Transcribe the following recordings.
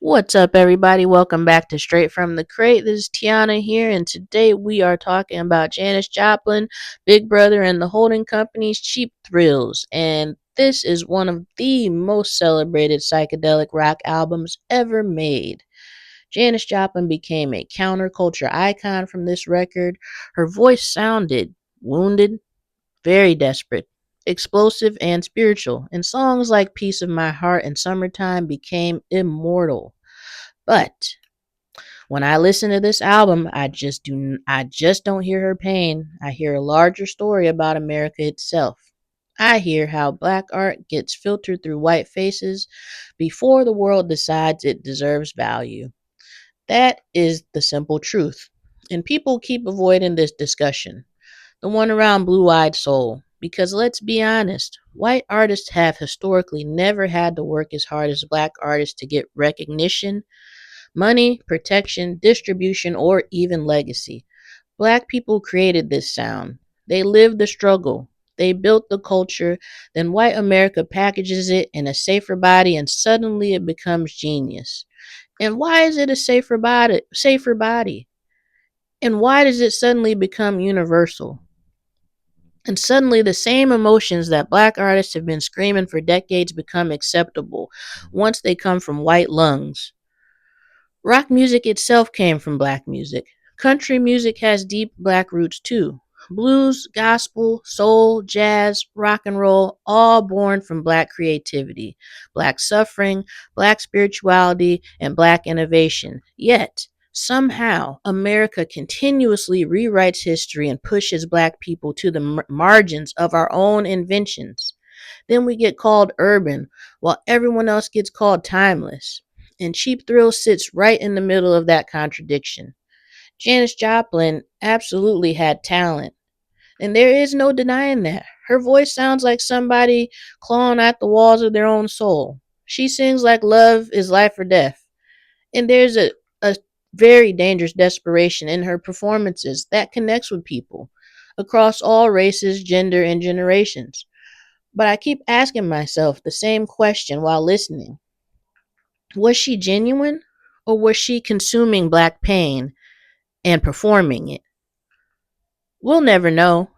What's up, everybody? Welcome back to Straight from the Crate. This is Tiana here, and today we are talking about Janis Joplin, Big Brother, and the holding company's Cheap Thrills. And this is one of the most celebrated psychedelic rock albums ever made. Janis Joplin became a counterculture icon from this record. Her voice sounded wounded, very desperate, explosive, and spiritual, and songs like Piece of My Heart and Summertime became immortal. But when I listen to this album, I just don't hear her pain. I hear a larger story about America itself. I hear how black art gets filtered through white faces before the world decides it deserves value. That is the simple truth. And people keep avoiding this discussion, the one around Blue Eyed Soul. Because let's be honest, white artists have historically never had to work as hard as black artists to get recognition, money, protection, distribution, or even legacy. Black people created this sound. They lived the struggle. They built the culture. Then white America packages it in a safer body and suddenly it becomes genius. And why is it a safer body? And why does it suddenly become universal? And suddenly the same emotions that black artists have been screaming for decades become acceptable once they come from white lungs. Rock music itself came from black music. Country music has deep black roots too. Blues, gospel, soul, jazz, rock and roll, all born from black creativity, black suffering, black spirituality, and black innovation. Yet, somehow, America continuously rewrites history and pushes black people to the margins of our own inventions. Then we get called urban, while everyone else gets called timeless. And Cheap Thrill sits right in the middle of that contradiction. Janis Joplin absolutely had talent, and there is no denying that. Her voice sounds like somebody clawing at the walls of their own soul. She sings like love is life or death, and there's a very dangerous desperation in her performances that connects with people across all races, gender, and generations. But I keep asking myself the same question while listening. Was she genuine, or was she consuming black pain and performing it? We'll never know.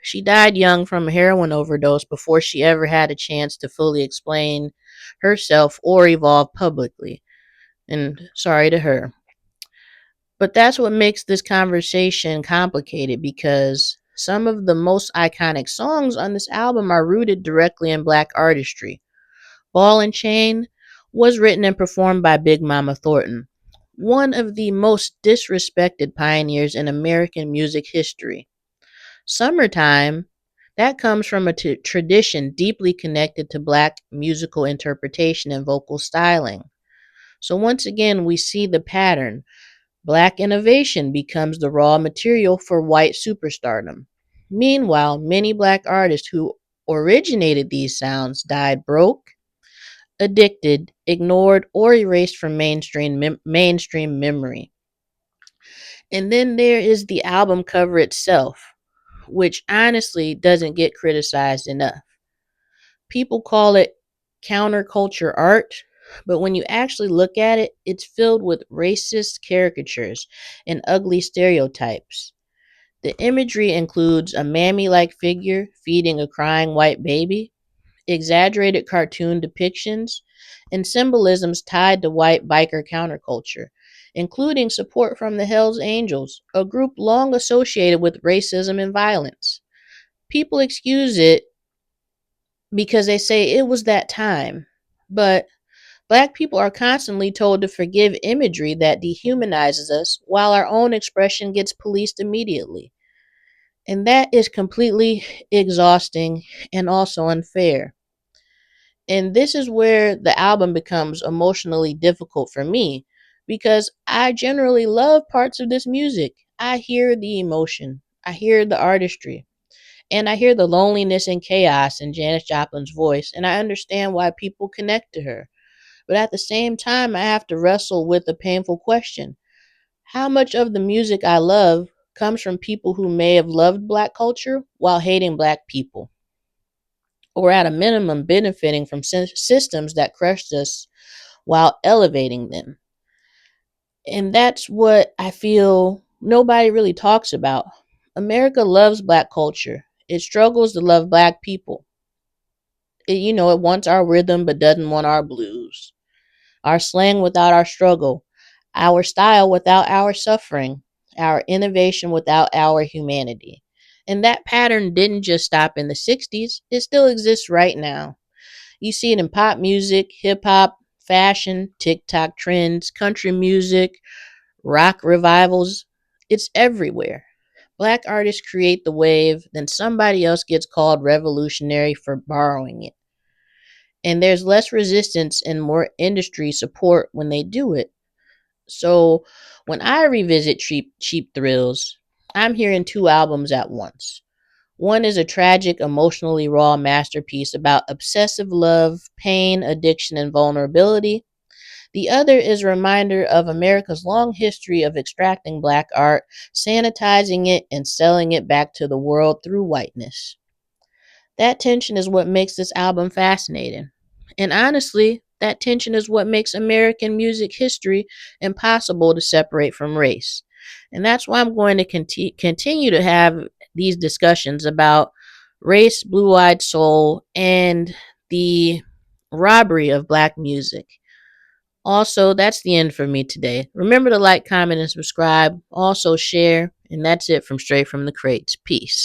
She died young from a heroin overdose before she ever had a chance to fully explain herself or evolve publicly. And sorry to her. But that's what makes this conversation complicated because some of the most iconic songs on this album are rooted directly in black artistry. Ball and Chain was written and performed by Big Mama Thornton, one of the most disrespected pioneers in American music history. Summertime, that comes from a tradition deeply connected to black musical interpretation and vocal styling. So once again, we see the pattern. Black innovation becomes the raw material for white superstardom. Meanwhile, many black artists who originated these sounds died broke, addicted, ignored, or erased from mainstream memory. And then there is the album cover itself, which honestly doesn't get criticized enough. People call it counterculture art, but when you actually look at it, it's filled with racist caricatures and ugly stereotypes. The imagery includes a mammy like figure feeding a crying white baby, exaggerated cartoon depictions, and symbolisms tied to white biker counterculture, including support from the Hells Angels, a group long associated with racism and violence. People excuse it because they say it was that time, but black people are constantly told to forgive imagery that dehumanizes us while our own expression gets policed immediately. And that is completely exhausting and also unfair. And this is where the album becomes emotionally difficult for me because I generally love parts of this music. I hear the emotion, I hear the artistry, and I hear the loneliness and chaos in Janis Joplin's voice, and I understand why people connect to her. But at the same time, I have to wrestle with the painful question: how much of the music I love comes from people who may have loved black culture while hating black people, or at a minimum benefiting from systems that crushed us while elevating them. And that's what I feel nobody really talks about. America loves black culture. It struggles to love black people. It wants our rhythm but doesn't want our blues, our slang without our struggle, our style without our suffering, our innovation without our humanity. And that pattern didn't just stop in the 60s, it still exists right now. You see it in pop music, hip hop, fashion, TikTok trends, country music, rock revivals. It's everywhere. Black artists create the wave, then somebody else gets called revolutionary for borrowing it. And there's less resistance and more industry support when they do it. So when I revisit Cheap Thrills, I'm hearing two albums at once. One is a tragic, emotionally raw masterpiece about obsessive love, pain, addiction, and vulnerability. The other is a reminder of America's long history of extracting black art, sanitizing it, and selling it back to the world through whiteness. That tension is what makes this album fascinating. And honestly, that tension is what makes American music history impossible to separate from race. And that's why I'm going to continue to have these discussions about race, blue eyed soul, and the robbery of black music. Also, that's the end for me today. Remember to like, comment, and subscribe. Also, share. And that's it from Straight from the Crates. Peace.